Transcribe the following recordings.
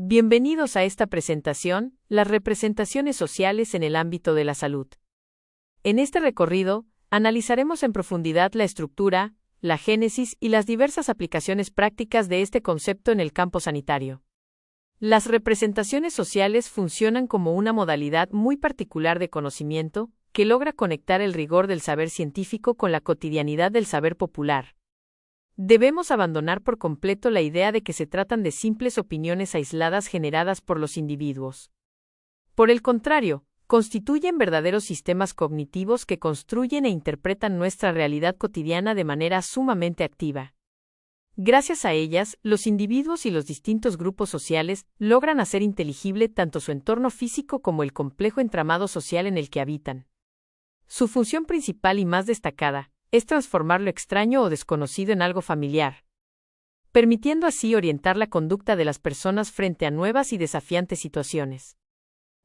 Bienvenidos a esta presentación, las representaciones sociales en el ámbito de la salud. En este recorrido, analizaremos en profundidad la estructura, la génesis y las diversas aplicaciones prácticas de este concepto en el campo sanitario. Las representaciones sociales funcionan como una modalidad muy particular de conocimiento, que logra conectar el rigor del saber científico con la cotidianidad del saber popular. Debemos abandonar por completo la idea de que se tratan de simples opiniones aisladas generadas por los individuos. Por el contrario, constituyen verdaderos sistemas cognitivos que construyen e interpretan nuestra realidad cotidiana de manera sumamente activa. Gracias a ellas, los individuos y los distintos grupos sociales logran hacer inteligible tanto su entorno físico como el complejo entramado social en el que habitan. Su función principal y más destacada es transformar lo extraño o desconocido en algo familiar, permitiendo así orientar la conducta de las personas frente a nuevas y desafiantes situaciones.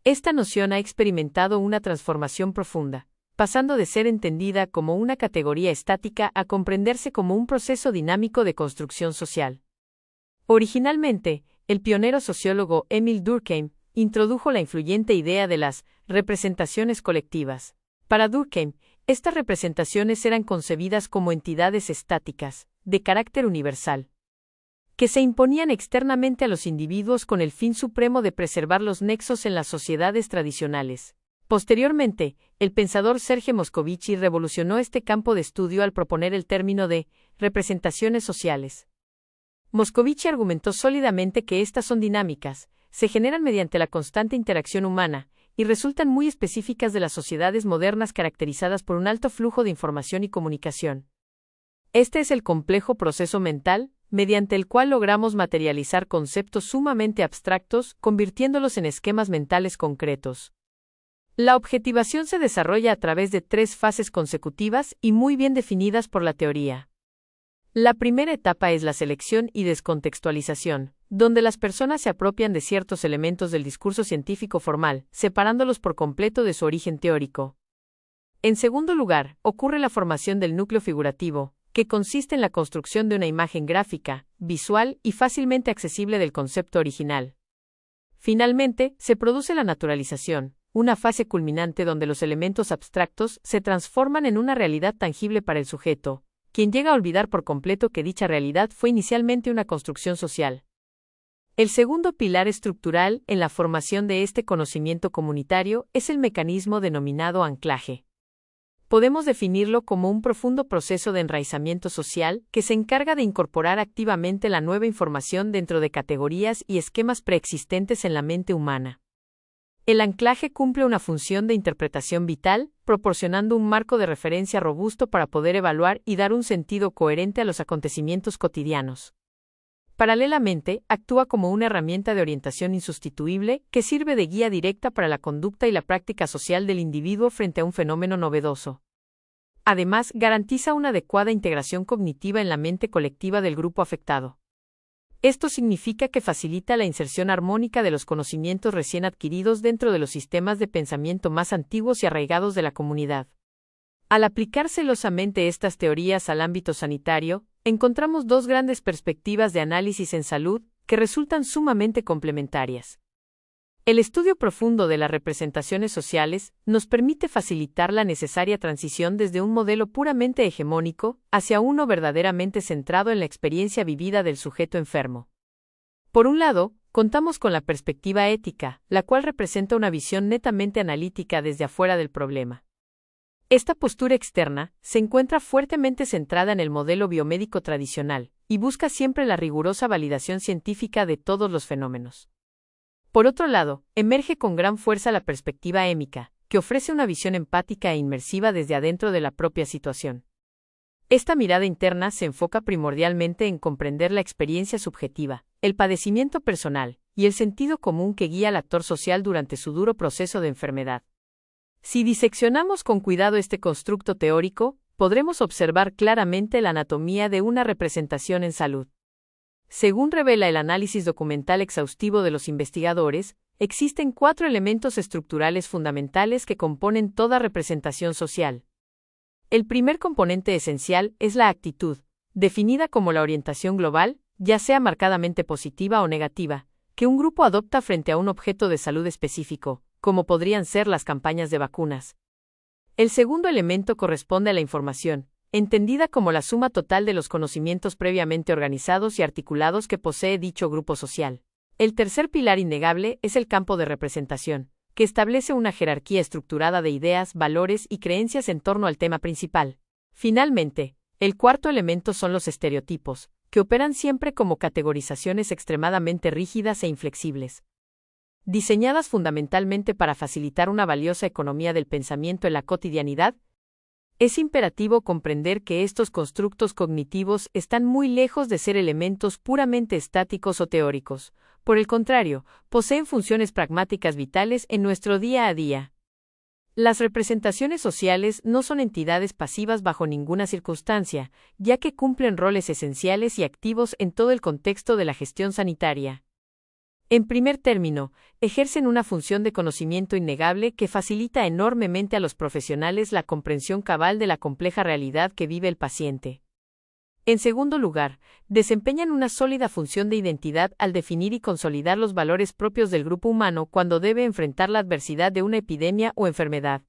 Esta noción ha experimentado una transformación profunda, pasando de ser entendida como una categoría estática a comprenderse como un proceso dinámico de construcción social. Originalmente, el pionero sociólogo Émile Durkheim introdujo la influyente idea de las representaciones colectivas. Para Durkheim, estas representaciones eran concebidas como entidades estáticas, de carácter universal, que se imponían externamente a los individuos con el fin supremo de preservar los nexos en las sociedades tradicionales. Posteriormente, el pensador Serge Moscovici revolucionó este campo de estudio al proponer el término de representaciones sociales. Moscovici argumentó sólidamente que estas son dinámicas, se generan mediante la constante interacción humana, y resultan muy específicas de las sociedades modernas caracterizadas por un alto flujo de información y comunicación. Este es el complejo proceso mental, mediante el cual logramos materializar conceptos sumamente abstractos, convirtiéndolos en esquemas mentales concretos. La objetivación se desarrolla a través de 3 fases consecutivas y muy bien definidas por la teoría. La primera etapa es la selección y descontextualización, donde las personas se apropian de ciertos elementos del discurso científico formal, separándolos por completo de su origen teórico. En segundo lugar, ocurre la formación del núcleo figurativo, que consiste en la construcción de una imagen gráfica, visual y fácilmente accesible del concepto original. Finalmente, se produce la naturalización, una fase culminante donde los elementos abstractos se transforman en una realidad tangible para el sujeto, quien llega a olvidar por completo que dicha realidad fue inicialmente una construcción social. El segundo pilar estructural en la formación de este conocimiento comunitario es el mecanismo denominado anclaje. Podemos definirlo como un profundo proceso de enraizamiento social que se encarga de incorporar activamente la nueva información dentro de categorías y esquemas preexistentes en la mente humana. El anclaje cumple una función de interpretación vital, proporcionando un marco de referencia robusto para poder evaluar y dar un sentido coherente a los acontecimientos cotidianos. Paralelamente, actúa como una herramienta de orientación insustituible que sirve de guía directa para la conducta y la práctica social del individuo frente a un fenómeno novedoso. Además, garantiza una adecuada integración cognitiva en la mente colectiva del grupo afectado. Esto significa que facilita la inserción armónica de los conocimientos recién adquiridos dentro de los sistemas de pensamiento más antiguos y arraigados de la comunidad. Al aplicar celosamente estas teorías al ámbito sanitario, encontramos 2 grandes perspectivas de análisis en salud que resultan sumamente complementarias. El estudio profundo de las representaciones sociales nos permite facilitar la necesaria transición desde un modelo puramente hegemónico hacia uno verdaderamente centrado en la experiencia vivida del sujeto enfermo. Por un lado, contamos con la perspectiva ética, la cual representa una visión netamente analítica desde afuera del problema. Esta postura externa se encuentra fuertemente centrada en el modelo biomédico tradicional y busca siempre la rigurosa validación científica de todos los fenómenos. Por otro lado, emerge con gran fuerza la perspectiva émica, que ofrece una visión empática e inmersiva desde adentro de la propia situación. Esta mirada interna se enfoca primordialmente en comprender la experiencia subjetiva, el padecimiento personal y el sentido común que guía al actor social durante su duro proceso de enfermedad. Si diseccionamos con cuidado este constructo teórico, podremos observar claramente la anatomía de una representación en salud. Según revela el análisis documental exhaustivo de los investigadores, existen 4 elementos estructurales fundamentales que componen toda representación social. El primer componente esencial es la actitud, definida como la orientación global, ya sea marcadamente positiva o negativa, que un grupo adopta frente a un objeto de salud específico, como podrían ser las campañas de vacunas. El segundo elemento corresponde a la información, entendida como la suma total de los conocimientos previamente organizados y articulados que posee dicho grupo social. El tercer pilar innegable es el campo de representación, que establece una jerarquía estructurada de ideas, valores y creencias en torno al tema principal. Finalmente, el cuarto elemento son los estereotipos, que operan siempre como categorizaciones extremadamente rígidas e inflexibles. Diseñadas fundamentalmente para facilitar una valiosa economía del pensamiento en la cotidianidad, es imperativo comprender que estos constructos cognitivos están muy lejos de ser elementos puramente estáticos o teóricos. Por el contrario, poseen funciones pragmáticas vitales en nuestro día a día. Las representaciones sociales no son entidades pasivas bajo ninguna circunstancia, ya que cumplen roles esenciales y activos en todo el contexto de la gestión sanitaria. En primer término, ejercen una función de conocimiento innegable que facilita enormemente a los profesionales la comprensión cabal de la compleja realidad que vive el paciente. En segundo lugar, desempeñan una sólida función de identidad al definir y consolidar los valores propios del grupo humano cuando debe enfrentar la adversidad de una epidemia o enfermedad.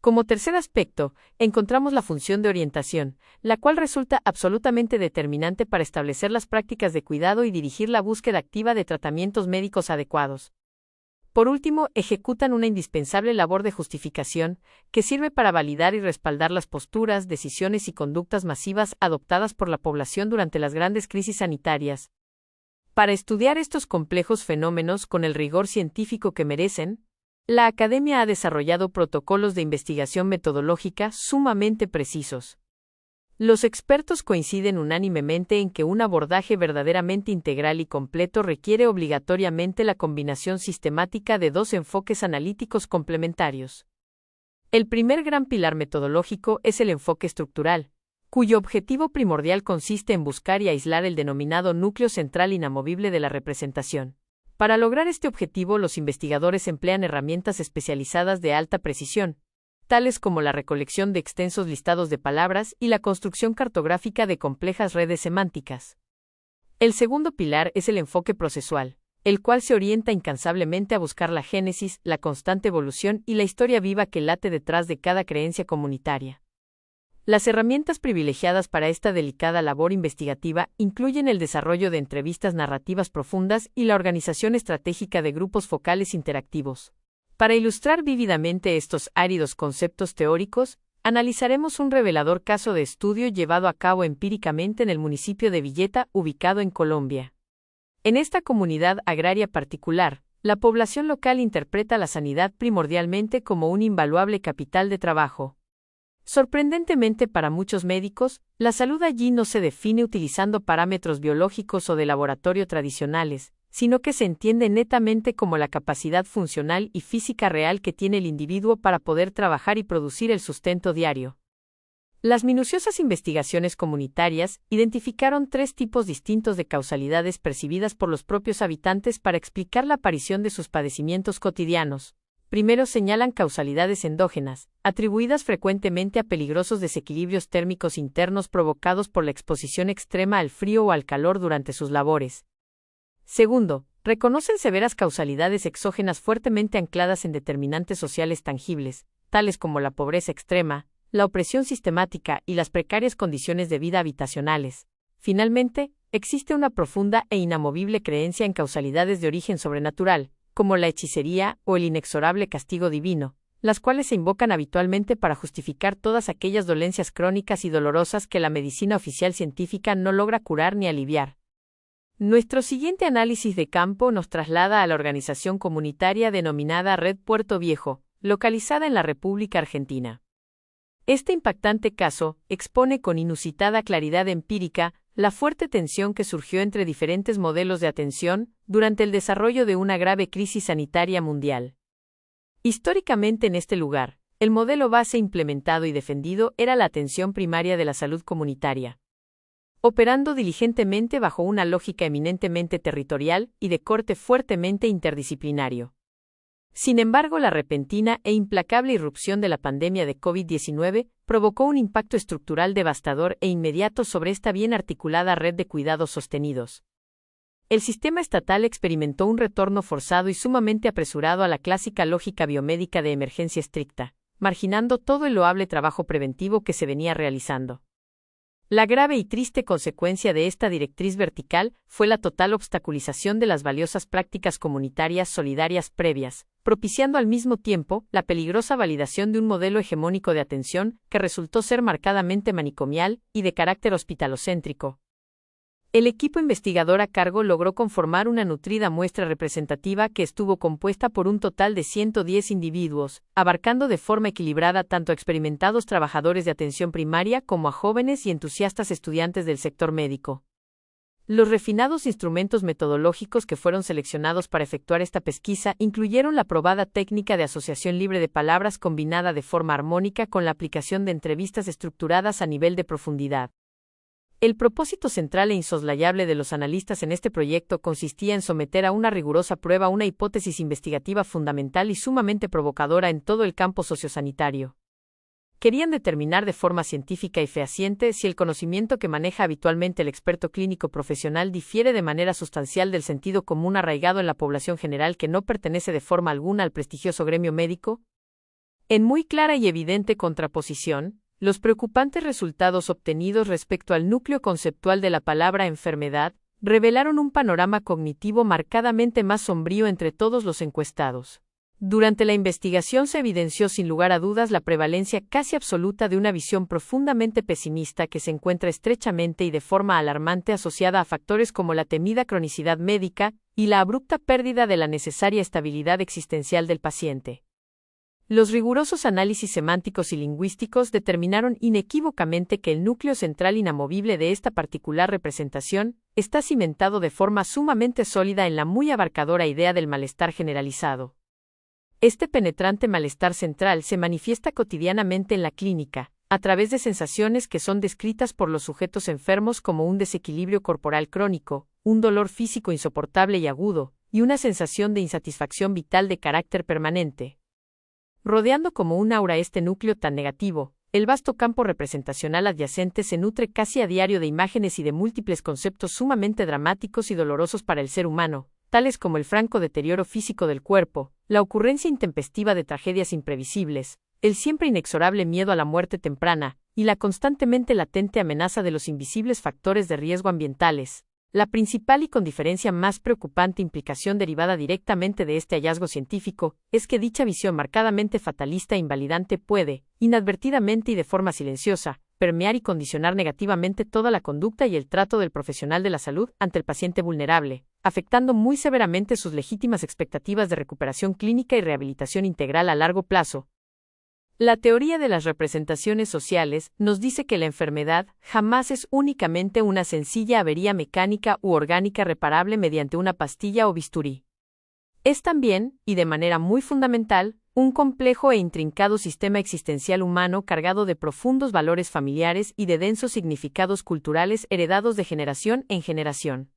Como tercer aspecto, encontramos la función de orientación, la cual resulta absolutamente determinante para establecer las prácticas de cuidado y dirigir la búsqueda activa de tratamientos médicos adecuados. Por último, ejecutan una indispensable labor de justificación, que sirve para validar y respaldar las posturas, decisiones y conductas masivas adoptadas por la población durante las grandes crisis sanitarias. Para estudiar estos complejos fenómenos con el rigor científico que merecen, la Academia ha desarrollado protocolos de investigación metodológica sumamente precisos. Los expertos coinciden unánimemente en que un abordaje verdaderamente integral y completo requiere obligatoriamente la combinación sistemática de dos enfoques analíticos complementarios. El primer gran pilar metodológico es el enfoque estructural, cuyo objetivo primordial consiste en buscar y aislar el denominado núcleo central inamovible de la representación. Para lograr este objetivo, los investigadores emplean herramientas especializadas de alta precisión, tales como la recolección de extensos listados de palabras y la construcción cartográfica de complejas redes semánticas. El segundo pilar es el enfoque procesual, el cual se orienta incansablemente a buscar la génesis, la constante evolución y la historia viva que late detrás de cada creencia comunitaria. Las herramientas privilegiadas para esta delicada labor investigativa incluyen el desarrollo de entrevistas narrativas profundas y la organización estratégica de grupos focales interactivos. Para ilustrar vívidamente estos áridos conceptos teóricos, analizaremos un revelador caso de estudio llevado a cabo empíricamente en el municipio de Villeta, ubicado en Colombia. En esta comunidad agraria particular, la población local interpreta la sanidad primordialmente como un invaluable capital de trabajo. Sorprendentemente para muchos médicos, la salud allí no se define utilizando parámetros biológicos o de laboratorio tradicionales, sino que se entiende netamente como la capacidad funcional y física real que tiene el individuo para poder trabajar y producir el sustento diario. Las minuciosas investigaciones comunitarias identificaron 3 tipos distintos de causalidades percibidas por los propios habitantes para explicar la aparición de sus padecimientos cotidianos. Primero señalan causalidades endógenas, atribuidas frecuentemente a peligrosos desequilibrios térmicos internos provocados por la exposición extrema al frío o al calor durante sus labores. Segundo, reconocen severas causalidades exógenas fuertemente ancladas en determinantes sociales tangibles, tales como la pobreza extrema, la opresión sistemática y las precarias condiciones de vida habitacionales. Finalmente, existe una profunda e inamovible creencia en causalidades de origen sobrenatural, como la hechicería o el inexorable castigo divino, las cuales se invocan habitualmente para justificar todas aquellas dolencias crónicas y dolorosas que la medicina oficial científica no logra curar ni aliviar. Nuestro siguiente análisis de campo nos traslada a la organización comunitaria denominada Red Puerto Viejo, localizada en la República Argentina. Este impactante caso expone con inusitada claridad empírica la fuerte tensión que surgió entre diferentes modelos de atención durante el desarrollo de una grave crisis sanitaria mundial. Históricamente en este lugar, el modelo base implementado y defendido era la atención primaria de la salud comunitaria, operando diligentemente bajo una lógica eminentemente territorial y de corte fuertemente interdisciplinario. Sin embargo, la repentina e implacable irrupción de la pandemia de COVID-19 provocó un impacto estructural devastador e inmediato sobre esta bien articulada red de cuidados sostenidos. el sistema estatal experimentó un retorno forzado y sumamente apresurado a la clásica lógica biomédica de emergencia estricta, marginando todo el loable trabajo preventivo que se venía realizando. La grave y triste consecuencia de esta directriz vertical fue la total obstaculización de las valiosas prácticas comunitarias solidarias previas, propiciando al mismo tiempo la peligrosa validación de un modelo hegemónico de atención que resultó ser marcadamente manicomial y de carácter hospitalocéntrico. El equipo investigador a cargo logró conformar una nutrida muestra representativa que estuvo compuesta por un total de 110 individuos, abarcando de forma equilibrada tanto a experimentados trabajadores de atención primaria como a jóvenes y entusiastas estudiantes del sector médico. Los refinados instrumentos metodológicos que fueron seleccionados para efectuar esta pesquisa incluyeron la probada técnica de asociación libre de palabras combinada de forma armónica con la aplicación de entrevistas estructuradas a nivel de profundidad. El propósito central e insoslayable de los analistas en este proyecto consistía en someter a una rigurosa prueba una hipótesis investigativa fundamental y sumamente provocadora en todo el campo sociosanitario. Querían determinar de forma científica y fehaciente si el conocimiento que maneja habitualmente el experto clínico profesional difiere de manera sustancial del sentido común arraigado en la población general que no pertenece de forma alguna al prestigioso gremio médico. En muy clara y evidente contraposición, los preocupantes resultados obtenidos respecto al núcleo conceptual de la palabra enfermedad revelaron un panorama cognitivo marcadamente más sombrío entre todos los encuestados. Durante la investigación se evidenció sin lugar a dudas la prevalencia casi absoluta de una visión profundamente pesimista que se encuentra estrechamente y de forma alarmante asociada a factores como la temida cronicidad médica y la abrupta pérdida de la necesaria estabilidad existencial del paciente. Los rigurosos análisis semánticos y lingüísticos determinaron inequívocamente que el núcleo central inamovible de esta particular representación está cimentado de forma sumamente sólida en la muy abarcadora idea del malestar generalizado. Este penetrante malestar central se manifiesta cotidianamente en la clínica, a través de sensaciones que son descritas por los sujetos enfermos como un desequilibrio corporal crónico, un dolor físico insoportable y agudo, y una sensación de insatisfacción vital de carácter permanente. Rodeando como un aura este núcleo tan negativo, el vasto campo representacional adyacente se nutre casi a diario de imágenes y de múltiples conceptos sumamente dramáticos y dolorosos para el ser humano, tales como el franco deterioro físico del cuerpo, la ocurrencia intempestiva de tragedias imprevisibles, el siempre inexorable miedo a la muerte temprana, y la constantemente latente amenaza de los invisibles factores de riesgo ambientales. La principal y con diferencia más preocupante implicación derivada directamente de este hallazgo científico es que dicha visión marcadamente fatalista e invalidante puede, inadvertidamente y de forma silenciosa, permear y condicionar negativamente toda la conducta y el trato del profesional de la salud ante el paciente vulnerable, afectando muy severamente sus legítimas expectativas de recuperación clínica y rehabilitación integral a largo plazo. La teoría de las representaciones sociales nos dice que la enfermedad jamás es únicamente una sencilla avería mecánica u orgánica reparable mediante una pastilla o bisturí. Es también, y de manera muy fundamental, un complejo e intrincado sistema existencial humano cargado de profundos valores familiares y de densos significados culturales heredados de generación en generación.